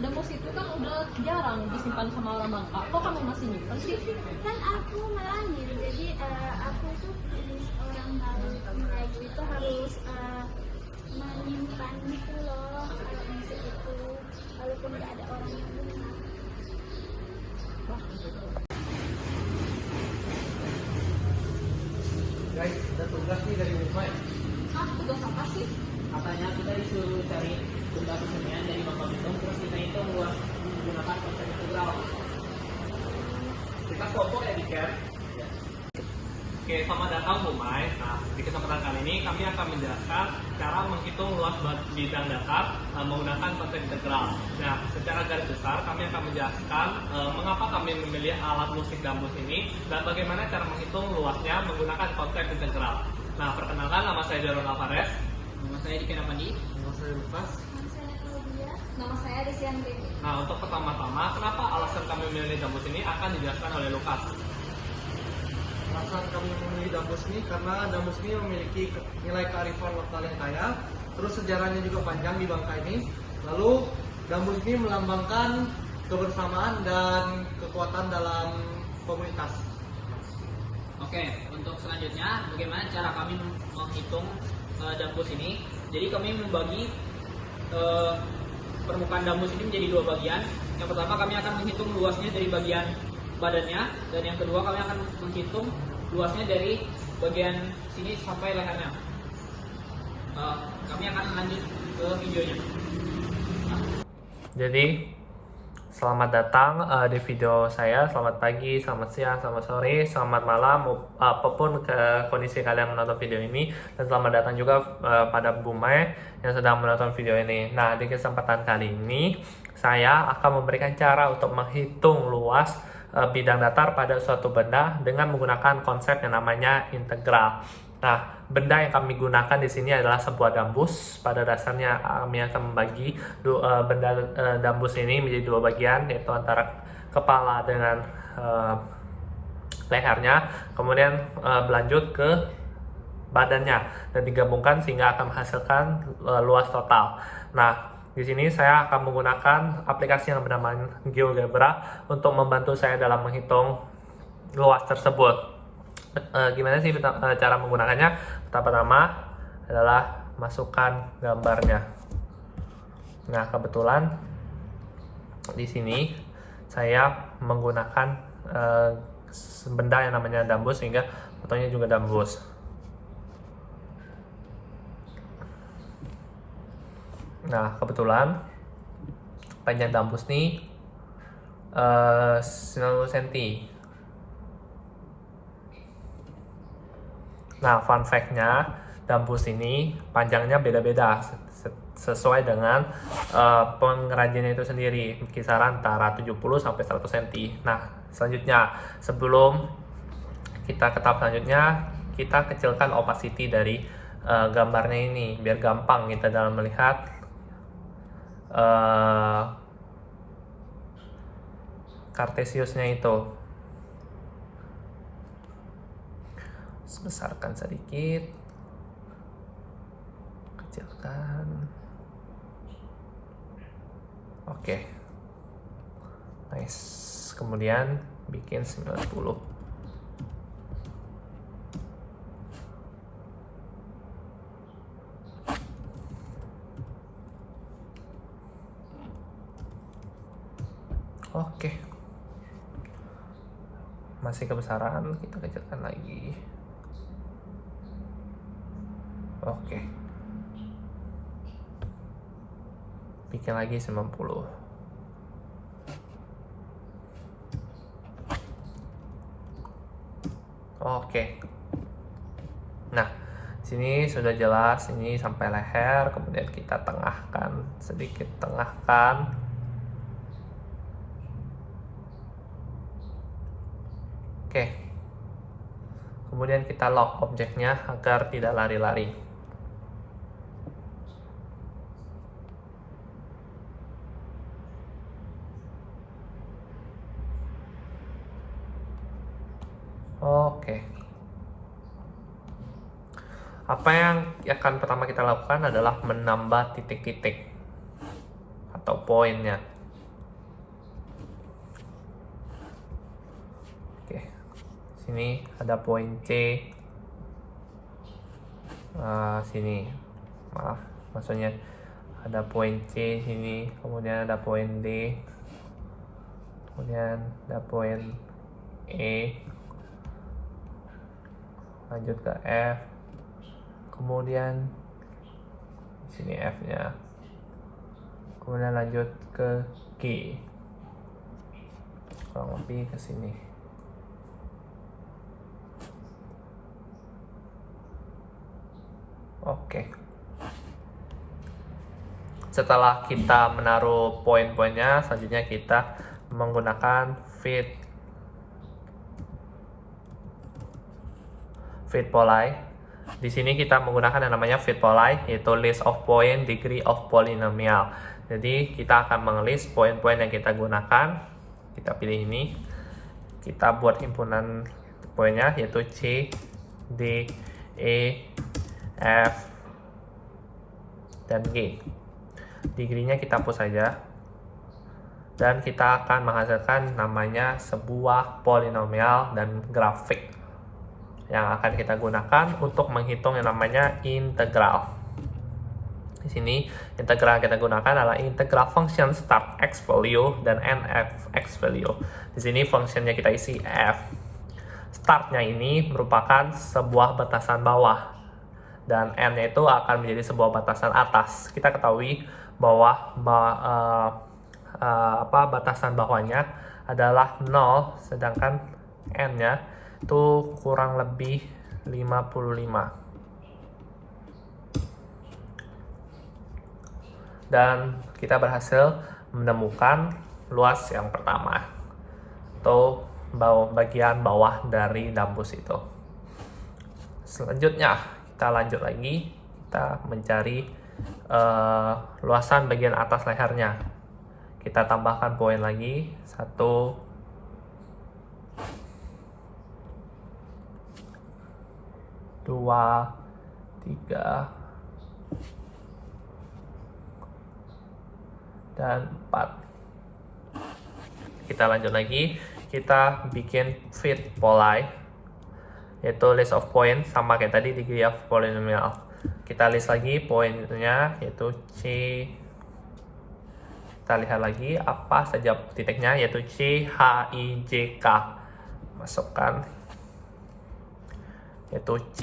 Damos itu kan udah jarang disimpan sama orang Bangka. Kok kamu masih nyimpen sih? Kan aku ngelangin, jadi aku tuh orang baru lagi itu harus menyimpan gitu loh musik itu walaupun nggak ada orang yang dengar. Guys, ada tugas nih dari Umay. Ah, tugas apa sih? Katanya kita disuruh cari benda kesenian dari Bangka Belitung, terus kita itu luas menggunakan konsep integral. Kita foto ya, Diker? Oke, selamat datang Bu Mai. Nah, di kesempatan kali ini kami akan menjelaskan cara menghitung luas bidang datar menggunakan konsep integral. Nah, secara garis besar kami akan menjelaskan mengapa kami memilih alat musik dambus ini dan bagaimana cara menghitung luasnya menggunakan konsep integral. Nah, perkenalkan, nama saya Jaron Alvarez. Nama saya Diki Napandi. Nama saya Lukas. Nama saya Claudia. Nama saya Desian Dewi. Nah, untuk pertama-tama, kenapa alasan kami memilih dambus ini akan dijelaskan oleh Lukas. Alasan kami memilih dambus ini karena dambus ini memiliki nilai kearifan lokal yang kaya, terus sejarahnya juga panjang di Bangka ini. Lalu dambus ini melambangkan kebersamaan dan kekuatan dalam komunitas. Oke, untuk selanjutnya bagaimana cara kami menghitung dambus ini? Jadi kami membagi permukaan dambus ini menjadi dua bagian. Yang pertama kami akan menghitung luasnya dari bagian badannya, dan yang kedua kami akan menghitung luasnya dari bagian sini sampai lehernya. Kami akan lanjut ke videonya. Jadi, selamat datang di video saya. Selamat pagi, selamat siang, selamat sore, selamat malam, apapun ke kondisi kalian menonton video ini. Dan selamat datang juga pada Bu Mai yang sedang menonton video ini. Nah, di kesempatan kali ini saya akan memberikan cara untuk menghitung luas bidang datar pada suatu benda dengan menggunakan konsep yang namanya integral. Nah, benda yang kami gunakan di sini adalah sebuah dambus. Pada dasarnya kami akan membagi benda dambus ini menjadi dua bagian, yaitu antara kepala dengan lehernya, kemudian berlanjut ke badannya dan digabungkan sehingga akan menghasilkan luas total. Nah, di sini saya akan menggunakan aplikasi yang bernama GeoGebra untuk membantu saya dalam menghitung luas tersebut. Gimana sih cara menggunakannya? Pertama adalah masukkan gambarnya. Nah, kebetulan di sini saya menggunakan benda yang namanya dambus sehingga fotonya juga dambus. Nah, kebetulan panjang dambus nih 90 cm. Nah, fun fact-nya, dambus ini panjangnya beda-beda sesuai dengan pengrajinnya itu sendiri, kisaran antara 70 sampai 100 cm. Nah, selanjutnya sebelum kita ke tahap selanjutnya, kita kecilkan opacity dari gambarnya ini biar gampang kita dalam melihat Cartesiusnya itu. Besarkan sedikit, kecilkan. Oke, nice. Kemudian bikin 90. Oke, masih kebesaran, kita kecilkan lagi. Oke, bikin lagi 90. Oke, nah sini sudah jelas, ini sampai leher, kemudian kita tengahkan sedikit, tengahkan. Oke, kemudian kita lock objeknya agar tidak lari-lari. Oke, apa yang akan pertama kita lakukan adalah menambah titik-titik atau poinnya. sini ada poin C. Sini, maaf, maksudnya ada poin C sini, kemudian ada poin D, kemudian ada poin E, lanjut ke F, kemudian sini F-nya, kemudian lanjut ke G, kurang lebih ke sini. Oke. Setelah kita menaruh poin-poinnya, selanjutnya kita menggunakan fit poly. Di sini kita menggunakan yang namanya fit poly, yaitu list of point degree of polynomial. Jadi kita akan mengelis poin-poin yang kita gunakan. Kita pilih ini. Kita buat himpunan poinnya, yaitu C, D, E, F, dan G. Degree-nya kita hapus saja. Dan kita akan menghasilkan namanya sebuah polinomial dan grafik yang akan kita gunakan untuk menghitung yang namanya integral. Di sini integral yang kita gunakan adalah integral function start x value dan end x value. Di sini fungsinya kita isi f. Startnya ini merupakan sebuah batasan bawah dan n-nya itu akan menjadi sebuah batasan atas. Kita ketahui bahwa batasan bawahnya adalah 0, sedangkan n-nya itu kurang lebih 55. Dan kita berhasil menemukan luas yang pertama, atau bagian bawah dari dambus itu. Selanjutnya kita lanjut lagi, kita mencari luasan bagian atas lehernya. Kita tambahkan poin lagi, 1, 2, 3, dan 4. Kita lanjut lagi, kita bikin fit poly, yaitu list of point, sama kayak tadi degree of polynomial. Kita list lagi poinnya, yaitu C. Kita lihat lagi apa saja titiknya, yaitu C, H, I, J, K. Masukkan, yaitu C,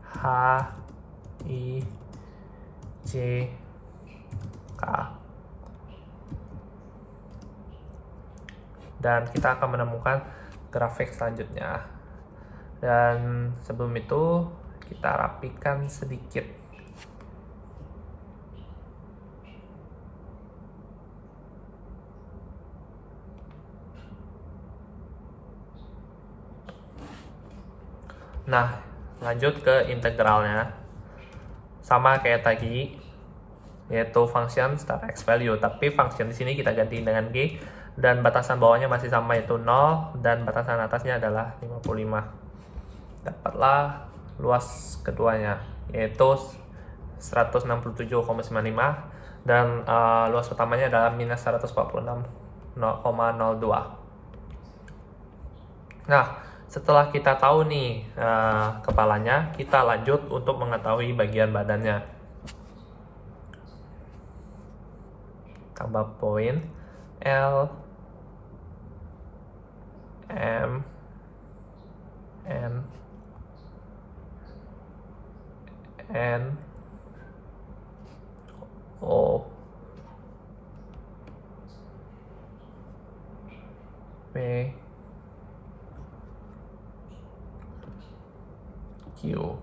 H, I, J, K. Dan kita akan menemukan grafik selanjutnya. Dan sebelum itu kita rapikan sedikit. Nah, lanjut ke integralnya. Sama kayak tadi, yaitu function start x value, tapi function di sini kita ganti dengan G. Dan batasan bawahnya masih sama, yaitu 0, dan batasan atasnya adalah 55. Dapatlah luas keduanya, yaitu 167,95, dan luas pertamanya adalah minus 146,02. Nah, setelah kita tahu nih kepalanya, kita lanjut untuk mengetahui bagian badannya. Tambah poin L, M, N, O, P, Q,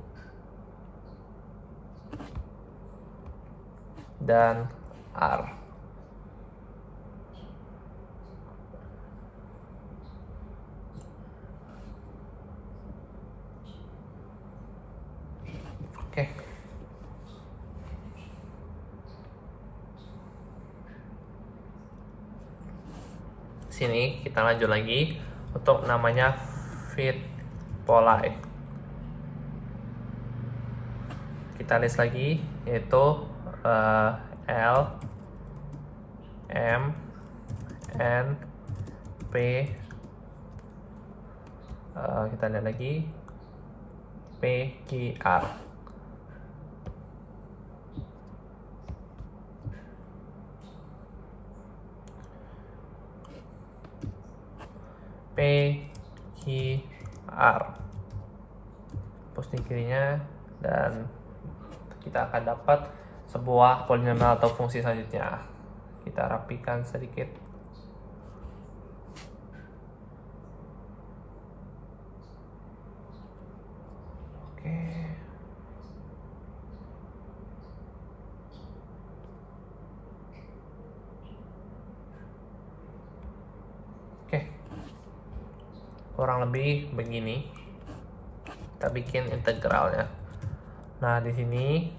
dan R. Oke. Sini kita lanjut lagi untuk namanya fit poly. Kita list lagi, yaitu L, M, N, P, kita lihat lagi, PQR. PQR. Hapus di kirinya, dan kita akan dapat sebuah polinomial atau fungsi selanjutnya. Kita rapikan sedikit. Oke, kurang lebih begini. Kita bikin integralnya. Nah, di sini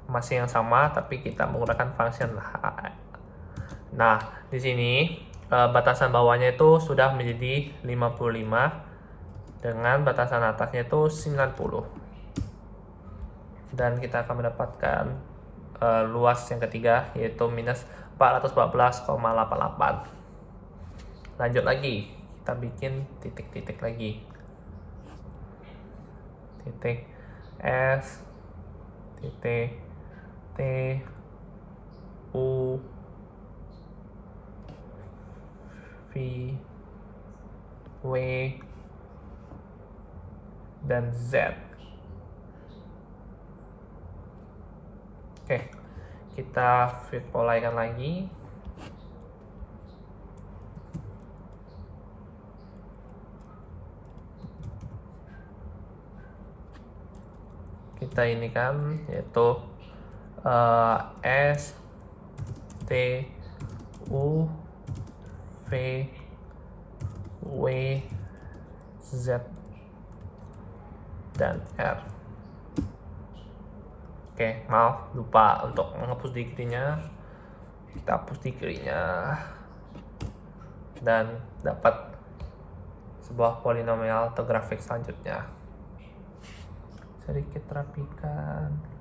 masih yang sama, tapi kita menggunakan function h. Nah, di sini batasan bawahnya itu sudah menjadi 55 dengan batasan atasnya itu 90. Dan kita akan mendapatkan luas yang ketiga, yaitu minus 414,88. Lanjut lagi, kita bikin titik-titik lagi. Titik S, titik T, U, V, W, dan Z. Oke, kita fitpolaikan lagi. Kita ini kan yaitu S, T, U, V, W, Z, dan R. Oke, maaf, lupa untuk menghapus di kirinya. Kita hapus di kirinya, dan dapat sebuah polinomial atau grafik selanjutnya. Sedikit rapikan.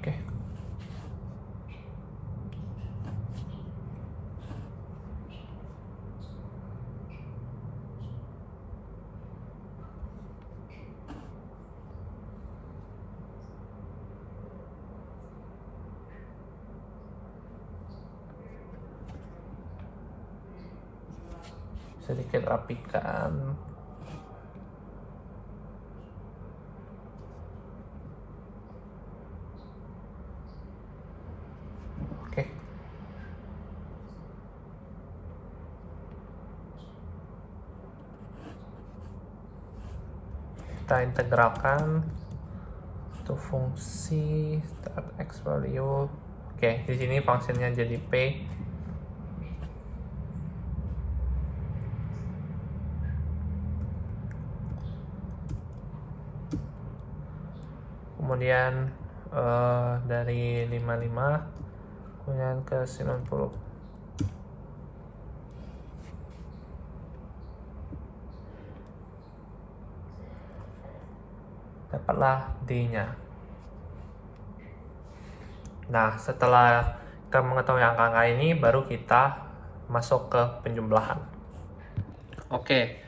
Oke. Sedikit rapikan. Oke. Kita integralkan untuk fungsi start x value. Oke, di sini fungsinya jadi p. Kemudian dari 55 kemudian ke 90. Dapatlah D-nya. Nah, setelah kita mengetahui angka-angka ini, baru kita masuk ke penjumlahan. Oke,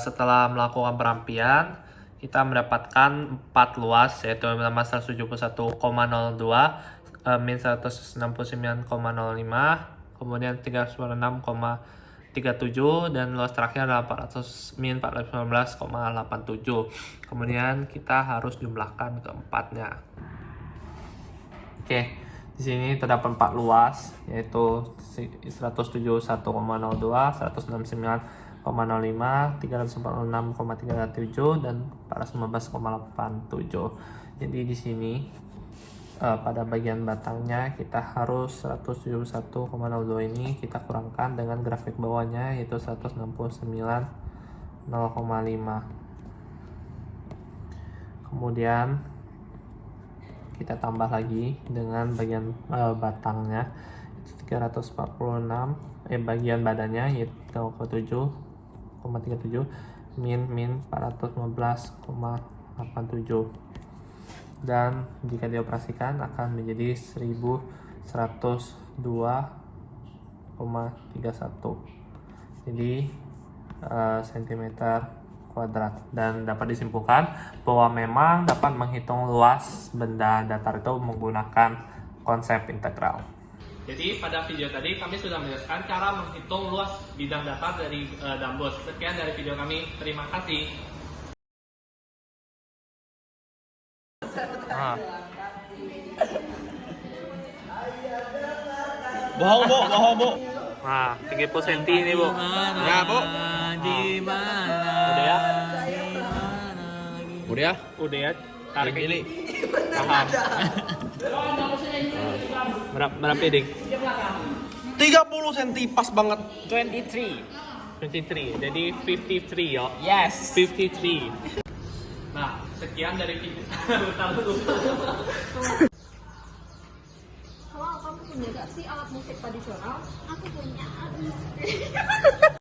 setelah melakukan perampian, kita mendapatkan 4 luas, yaitu yang pertama 171,02, min 169,05, kemudian 396,37, dan luas terakhir adalah min 419,87. Kemudian kita harus jumlahkan keempatnya. Oke, di Di sini terdapat 4 luas, yaitu 171,02, 169,05, 346,37 dan 415,87. Jadi di sini pada bagian batangnya kita harus 171,02 ini kita kurangkan dengan grafik bawahnya, yaitu 169,05. Kemudian kita tambah lagi dengan bagian batangnya, itu 346, bagian badannya yaitu 3,37 min 415,87, dan jika dioperasikan akan menjadi 1102,31 jadi cm kuadrat. Dan dapat disimpulkan bahwa memang dapat menghitung luas benda datar itu menggunakan konsep integral. Jadi pada video tadi kami sudah menjelaskan cara menghitung luas bidang datar dari dambus. Sekian dari video kami, terima kasih. Bohong bu. Nah, 30 cm ini bu. Ya bu. Udah ya? Udah ya. Tarik ini. Paham. Berapa dik? 30 cm pas banget. 23. Jadi 53 ya. Yes. 53. Nah, sekian dari video. Kalau kamu punya gak sih alat musik tradisional? Aku punya alat musik.